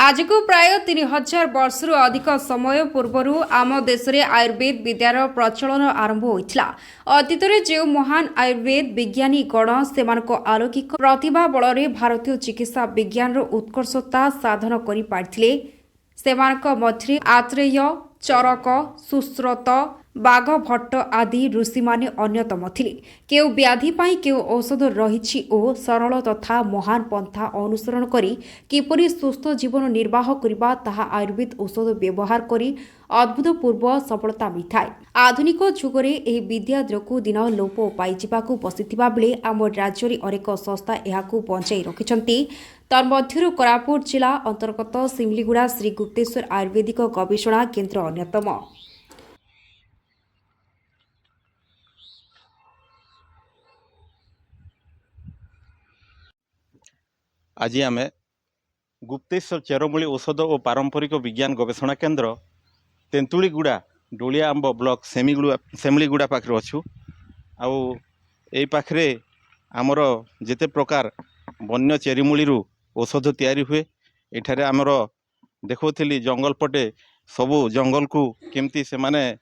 आज को प्राय 3000 वर्षर अधिक समय पूर्वर आम देश में आयुर्वेद विद्यार प्रचलन आरंभ होता। अतीत में जो महान आयुर्वेद विज्ञानी गण से अलौकिक प्रतिभा बल में भारतीय चिकित्सा विज्ञान उत्कर्षता साधन कर आत्रेय चरक सुश्रुत बाघभट्ट आदि ऋषि माने अन्यतम थिले। केउ व्याधि पाई केउ औषध रहिछि ओ सरल तथा महान पंथा अनुसरण करी किपरि सुस्थ जीवन निर्वाह करिबा ताहा आयुर्वेद औषध व्यवहार करी अद्भुतपूर्व सफलता मिठाए। आधुनिक जुगरे एही विद्याद्रकु दिन लोप पाइजिबाकु बसिथिबा बेले आम राज्य रे अनेक संस्था एहाकु बंचाई रखिछन्ति। तन्मध्यरु कोरापुट जिला अंतर्गत सिमलीगुड़ा श्री गुप्तेश्वर आयुर्वेदिक गवेषणा केन्द्र अन्यतम। आज आम गुप्तेश्वर चेरमूली औषध और पारंपरिक विज्ञान गवेषणा केन्द्र तेंतुलीगुड़ा डोलिया आंब ब्लॉक सेमलीगुड़ा पाखे अच्छु। आई पाखे आमर जेते प्रकार वन्य चेरीमूली औषध तैयारी हुए। एठारे आमर देखौली जंगल पटे सबू जंगल को केमती से माने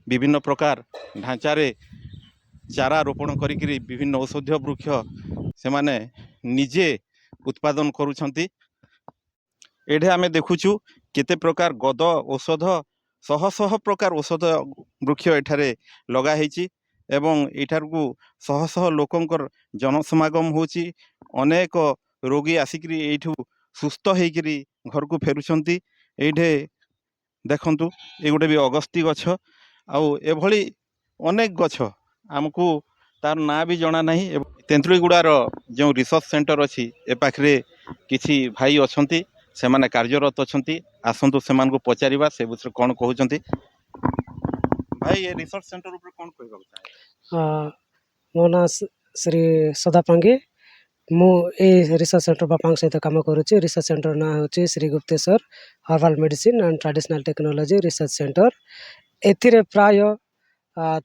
विभिन्न प्रकार ढांचारे चारा रोपण करी विभिन्न औषधीय वृक्ष से माने निजे उत्पादन करुछंती। एठे आमे देखुछु केते प्रकार गद औषध शह शह प्रकार औषध वृक्ष एठारे लगा हेची एवं एठार को शह शह लोकंकर जनसमागम होची। अनेक रोगी आसिकरी एठू सुस्थ होइकरी घर को फेरुछंती। एठे देखंतु ए गोटे भी अगस्ती गछ आउ एभली अनेक गछ आमको तार ना भी जना नहीं। तेंतुलीगुड़ार जो रिसर्च सेंटर अच्छी ए पाखे किछि भाई अछंती से माने कार्यरत अछंती। आसंतु सेमान को पचारिबा से विषय कौन कहउचंती। भाई ये रिसर्च सेंटर ऊपर कौन कहबा चाहे? मो ना श्री सदा पांगे मु ए रिसर्च सेंटर बापांग सहित काम करुच्ची। रिसर्च सेंटर ना होची Shri Gupteswar herbal medicine and traditional technology research centre. एथिरे प्राय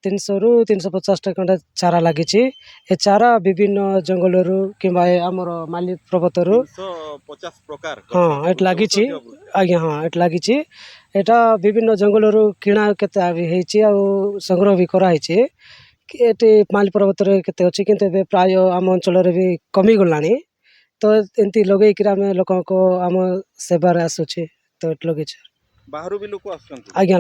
300 रु 350 खंडे चारा लगी। ए चारा विभिन्न जंगल किंबा आमर माली पर्वत 350 प्रकार हाँ एट लगी। आज्ञा हाँ एट लगी। एटा विभिन्न जंगल किणा केते संग्रह भी कराई। एटी माली पर्वत केते अच्छी कि प्राय आम अंचल भी कमी गलानी। तो एमती लगे आम लोक आम सेवार आसुचे तो लगे बाहर भी लोक आसुचंती। आज्ञा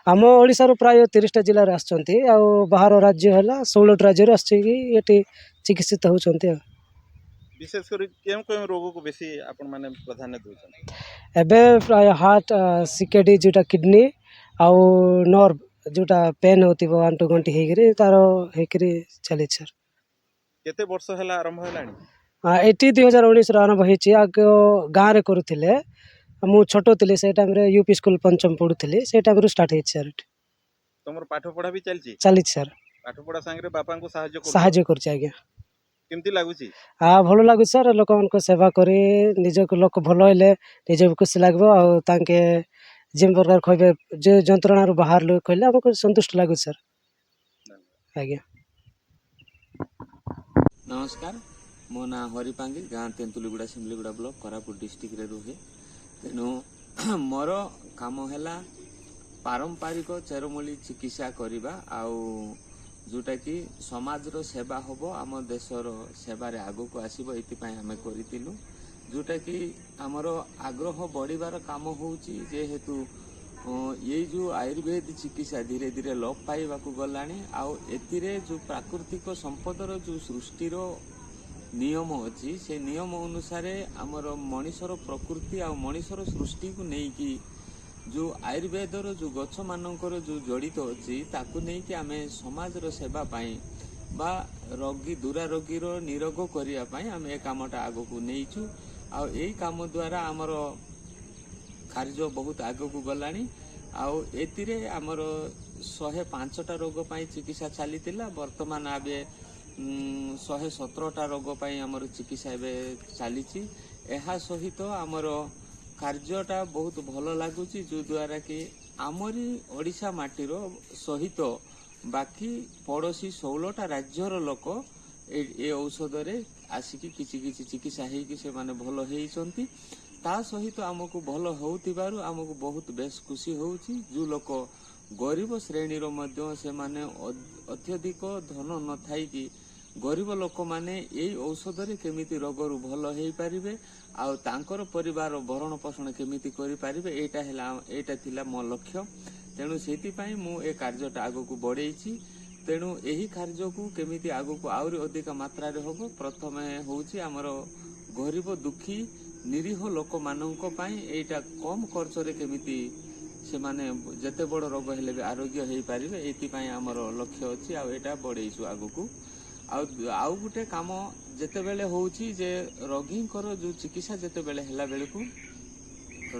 आम ओडिशा प्राय 30टा जिले आसुचंती। आ बाहर राज्य है 16 राज्य आसी चिकित्सित होउचंती। विशेष कर केम केम रोग को बेसी आपण माने प्राधान्य दोचंती? एबे प्राय हार्ट सीकेडी जोटा किडनी आउ नर्व जोटा पेन होतिबो आंटू गंटी हेगिरी तारो हेकरी चली सर। केते वर्ष हला आरंभ हलानी? एटी 2019 रो आरंभ हेची। आग गाँ रे करूथिले मु छोटो थिले से टाइम रे यूपी स्कूल पंचम पढुथिले से टाइम रो स्टार्ट हेची सर। तमर पाठ पढा भी चलची? चली सर। पाठ पढा संगे बापा को सहाय्य करची। आज्ञा केमती लागुची? भल लागु सर। लोक को सेवा करी निज लोक भल हेले निज खुशी लागबो। आ तांके जिम प्रकार कहबे जे जंत्रणा रो बाहर लोक कहले हमको संतुष्ट लागु सर। आज्ञा नमस्कार, मो ना हरि पांगी गाँ तेंतुलीगुड़ा सिमलीगुड़ा ब्लॉक कोरापुट डिस्ट्रिक्ट रे रुहे। तेणु मोर काम है पारंपरिक चेरमूली चिकित्सा करवा आउ जोटा कि समाज रो सेवा होबो आम देशर सेवा रे आगो को आसीबो। एतिपाई आमे करितिलु जोटा कि हमरो आग्रह बढ़िबार काम होउची। जेहेतु ये जो आयुर्वेद चिकित्सा धीरे धीरे लोप पाइबा को गलानी। आउ एतिरे जो प्राकृतिक संपदर जो सृष्टिर नियम अच्छी से नियम अनुसार आमर मनीषर प्रकृति आ मनीषर सृष्टि को नहीं कि जो आयुर्वेदर जो गछ मानकर जो जड़ित अच्छी ताकू नहीं कि आमे समाज रो सेवा पाई बा रोगी दुरारोगी रो निरोग करिया पाई आमे ए कामटा आगो को नहींचु। आ ए काम द्वारा आमर कार्य बहुत आगो को गलानी। आउ एतिरे आमर 105टा रोग पाई चिकित्सा चलीतिला। वर्तमान आबे 117टा रोग पाई आमर चिकित्सा एबे चलीची। एहा सहित आमर कार्यटा बहुत भल लगुची जो द्वारा कि आमरी ओडिशा माटीर सहित बाकी पड़ोसी 16टा राज्यर लोक ए औषध रे आसिकी किछि किछि चिकित्सा हेकी से माने भल हेइचंती। ତା ସହିତ ଆମକୁ ଭଲ ହେଉଥିବାରୁ ଆମକୁ ବହୁତ ବେଶ ଖୁସି ହେଉଛି। ଯେଉଁ ଲୋକ ଗରିବ ଶ୍ରେଣୀର ମଧ୍ୟ ସେମାନେ ଅତ୍ୟଧିକ ଧନ ନଥାଇକି ଗରିବ ଲୋକମାନେ ଏଇ ଔଷଧରେ କେମିତି ରୋଗରୁ ଭଲ ହେଇପାରିବେ ଆଉ ତାଙ୍କର ପରିବାର ଭରଣ ପୋଷଣ କେମିତି କରିପାରିବେ ଏଇଟା ଥିଲା ମୋ ଲକ୍ଷ୍ୟ। ତେଣୁ ସେଥିପାଇଁ ମୁଁ ଏ କାର୍ଯ୍ୟଟା ଆଗକୁ ବଢ଼େଇଛି। ତେଣୁ ଏହି କାର୍ଯ୍ୟକୁ କେମିତି ଆଗକୁ ଆହୁରି ଅଧିକ ମାତ୍ରାରେ ହେବ, ପ୍ରଥମେ ହେଉଛି ଆମର ଗରିବ ଦୁଃଖୀ ନିରୀହ ଲୋକମାନଙ୍କ ପାଇଁ ଏଇଟା କମ୍ ଖର୍ଚ୍ଚରେ କେମିତି ସେମାନେ ଯେତେ ବଡ଼ ରୋଗ ହେଲେ ବି ଆରୋଗ୍ୟ ହେଇପାରିବେ, ଏଇଥିପାଇଁ ଆମର ଲକ୍ଷ୍ୟ ଅଛି ଆଉ ଏଇଟା ବଢ଼େଇଛୁ ଆଗକୁ। ଆଉ ଗୋଟେ କାମ ଯେତେବେଳେ ହେଉଛି ଯେ ରୋଗୀଙ୍କର ଯେଉଁ ଚିକିତ୍ସା ଯେତେବେଳେ ହେଲା ବେଳକୁ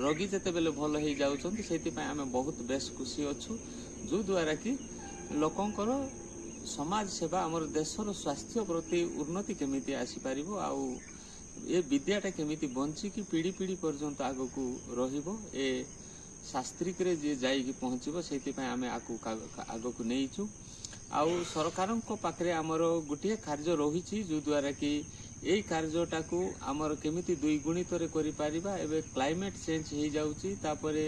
ରୋଗୀ ଯେତେବେଳେ ଭଲ ହେଇଯାଉଛନ୍ତି, ସେଥିପାଇଁ ଆମେ ବହୁତ ବେଶ ଖୁସି ଅଛୁ। ଯେଉଁଦ୍ୱାରା କି ଲୋକଙ୍କର ସମାଜ ସେବା ଆମର ଦେଶର ସ୍ୱାସ୍ଥ୍ୟ ପ୍ରତି ଉନ୍ନତି କେମିତି ଆସିପାରିବ ଆଉ ଏ ବିଦ୍ୟାଟା କେମିତି ବଞ୍ଚିକି ପିଢ଼ି ପର୍ଯ୍ୟନ୍ତ ଆଗକୁ ରହିବ, ଏ ଶାସ୍ତ୍ରିକରେ ଯିଏ ଯାଇକି ପହଞ୍ଚିବ, ସେଇଥିପାଇଁ ଆମେ ଆଗକୁ ନେଇଛୁ। ଆଉ ସରକାରଙ୍କ ପାଖରେ ଆମର ଗୋଟିଏ କାର୍ଯ୍ୟ ରହିଛି, ଯେଉଁଦ୍ୱାରା କି ଏଇ କାର୍ଯ୍ୟଟାକୁ ଆମର କେମିତି ଦ୍ୱିଗୁଣିତରେ କରିପାରିବା। ଏବେ କ୍ଲାଇମେଟ୍ ଚେଞ୍ଜ ହେଇଯାଉଛି, ତାପରେ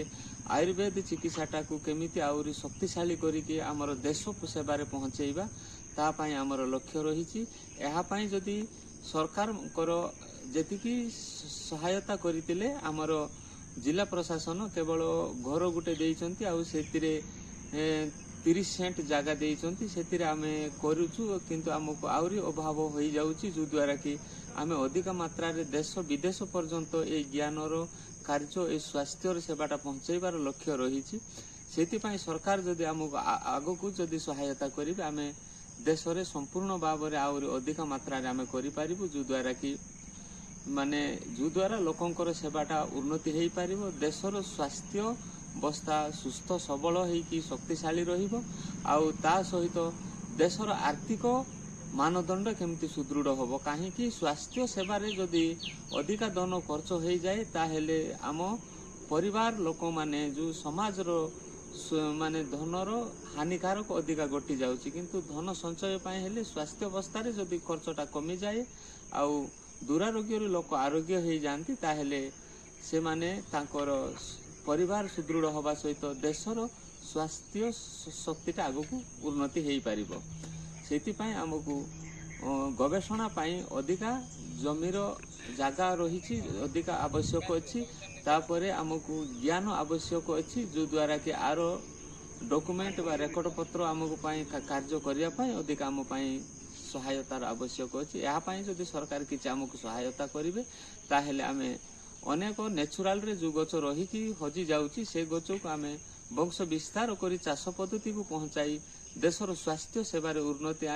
ଆୟୁର୍ବେଦ ଚିକିତ୍ସାଟାକୁ କେମିତି ଆହୁରି ଶକ୍ତିଶାଳୀ କରିକି ଆମର ଦେଶ ସେବାରେ ପହଞ୍ଚେଇବା, ତା ପାଇଁ ଆମର ଲକ୍ଷ୍ୟ ରହିଛି। ଏହା ପାଇଁ ଯଦି ସରକାରଙ୍କର ଯେତିକି ସହାୟତା କରିଥିଲେ, ଆମର ଜିଲ୍ଲା ପ୍ରଶାସନ କେବଳ ଘର ଗୋଟେ ଦେଇଛନ୍ତି ଆଉ ସେଥିରେ 30 ସେଣ୍ଟ ଜାଗା ଦେଇଛନ୍ତି, ସେଥିରେ ଆମେ କରୁଛୁ। କିନ୍ତୁ ଆମକୁ ଆହୁରି ଅଭାବ ହୋଇଯାଉଛି, ଯେଉଁଦ୍ୱାରା କି ଆମେ ଅଧିକ ମାତ୍ରାରେ ଦେଶ ବିଦେଶ ପର୍ଯ୍ୟନ୍ତ ଏଇ ଜ୍ଞାନର କାର୍ଯ୍ୟ ଏ ସ୍ୱାସ୍ଥ୍ୟର ସେବାଟା ପହଞ୍ଚାଇବାର ଲକ୍ଷ୍ୟ ରହିଛି। ସେଥିପାଇଁ ସରକାର ଯଦି ଆମକୁ ଆଗକୁ ଯଦି ସହାୟତା କରିବେ, ଆମେ ଦେଶରେ ସମ୍ପୂର୍ଣ୍ଣ ଭାବରେ ଆହୁରି ଅଧିକ ମାତ୍ରାରେ ଆମେ କରିପାରିବୁ, ଯେଉଁଦ୍ୱାରା ଲୋକଙ୍କର ସେବାଟା ଉନ୍ନତି ହେଇପାରିବ, ଦେଶର ସ୍ୱାସ୍ଥ୍ୟ ଅବସ୍ଥା ସୁସ୍ଥ ସବଳ ହେଇକି ଶକ୍ତିଶାଳୀ ରହିବ ଆଉ ତା ସହିତ ଦେଶର ଆର୍ଥିକ ମାନଦଣ୍ଡ କେମିତି ସୁଦୃଢ଼ ହେବ। କାହିଁକି ସ୍ୱାସ୍ଥ୍ୟ ସେବାରେ ଯଦି ଅଧିକା ଧନ ଖର୍ଚ୍ଚ ହେଇଯାଏ, ତାହେଲେ ଆମ ପରିବାର ଲୋକମାନେ ଯେଉଁ ସମାଜର ଧନର ହାନିକାରକ ଅଧିକା ଘଟି ଯାଉଛି। କିନ୍ତୁ ଧନ ସଞ୍ଚୟ ପାଇଁ ହେଲେ ସ୍ୱାସ୍ଥ୍ୟ ଅବସ୍ଥାରେ ଯଦି ଖର୍ଚ୍ଚଟା କମିଯାଏ ଆଉ ଦୁରାରୋଗ୍ୟରୁ ଲୋକ ଆରୋଗ୍ୟ ହେଇଯାଆନ୍ତି, ତାହେଲେ ସେମାନେ ତାଙ୍କର ପରିବାର ସୁଦୃଢ଼ ହେବା ସହିତ ଦେଶର ସ୍ୱାସ୍ଥ୍ୟ ଶକ୍ତିଟା ଆଗକୁ ଉନ୍ନତି ହେଇପାରିବ। ସେଥିପାଇଁ ଆମକୁ ଗବେଷଣା ପାଇଁ ଅଧିକା ଜମିର ଜାଗା ରହିଛି, ଅଧିକା ଆବଶ୍ୟକ ଅଛି। ତାପରେ ଆମକୁ ଜ୍ଞାନ ଆବଶ୍ୟକ ଅଛି, ଯେଉଁଦ୍ୱାରା କି ଆର ଡକୁମେଣ୍ଟ ବା ରେକର୍ଡ ପତ୍ର ଆମକୁ ପାଇଁ କାର୍ଯ୍ୟ କରିବା ପାଇଁ ଅଧିକା ଆମ ପାଇଁ ସହାୟତାର ଆବଶ୍ୟକ ଅଛି। ଏହା ପାଇଁ ଯଦି ସରକାର କିଛି ଆମକୁ ସହାୟତା କରିବେ, ତାହେଲେ ଆମେ ଅନେକ ନ୍ୟାଚୁରାଲରେ ଯେଉଁ ଗଛ ରହିକି ହଜି ଯାଉଛି, ସେ ଗଛକୁ ଆମେ ବଂଶ ବିସ୍ତାର କରି ଚାଷ ପଦ୍ଧତିକୁ ପହଞ୍ଚାଇ ଦେଶର ସ୍ୱାସ୍ଥ୍ୟ ସେବାରେ ଉନ୍ନତି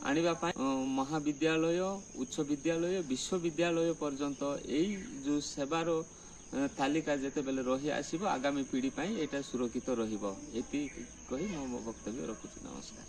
ଆଣିବା ପାଇଁ ମହାବିଦ୍ୟାଳୟ, ଉଚ୍ଚ ବିଦ୍ୟାଳୟ, ବିଶ୍ୱବିଦ୍ୟାଳୟ ପର୍ଯ୍ୟନ୍ତ ଏଇ ଯେଉଁ ସେବାର ତାଲିକା ଯେତେବେଳେ ରହି ଆସିବ, ଆଗାମୀ ପିଢ଼ି ପାଇଁ ଏଇଟା ସୁରକ୍ଷିତ ରହିବ। ଏତିକି କହି ମୁଁ ମୋ ବକ୍ତବ୍ୟ ରଖୁଛି। ନମସ୍କାର।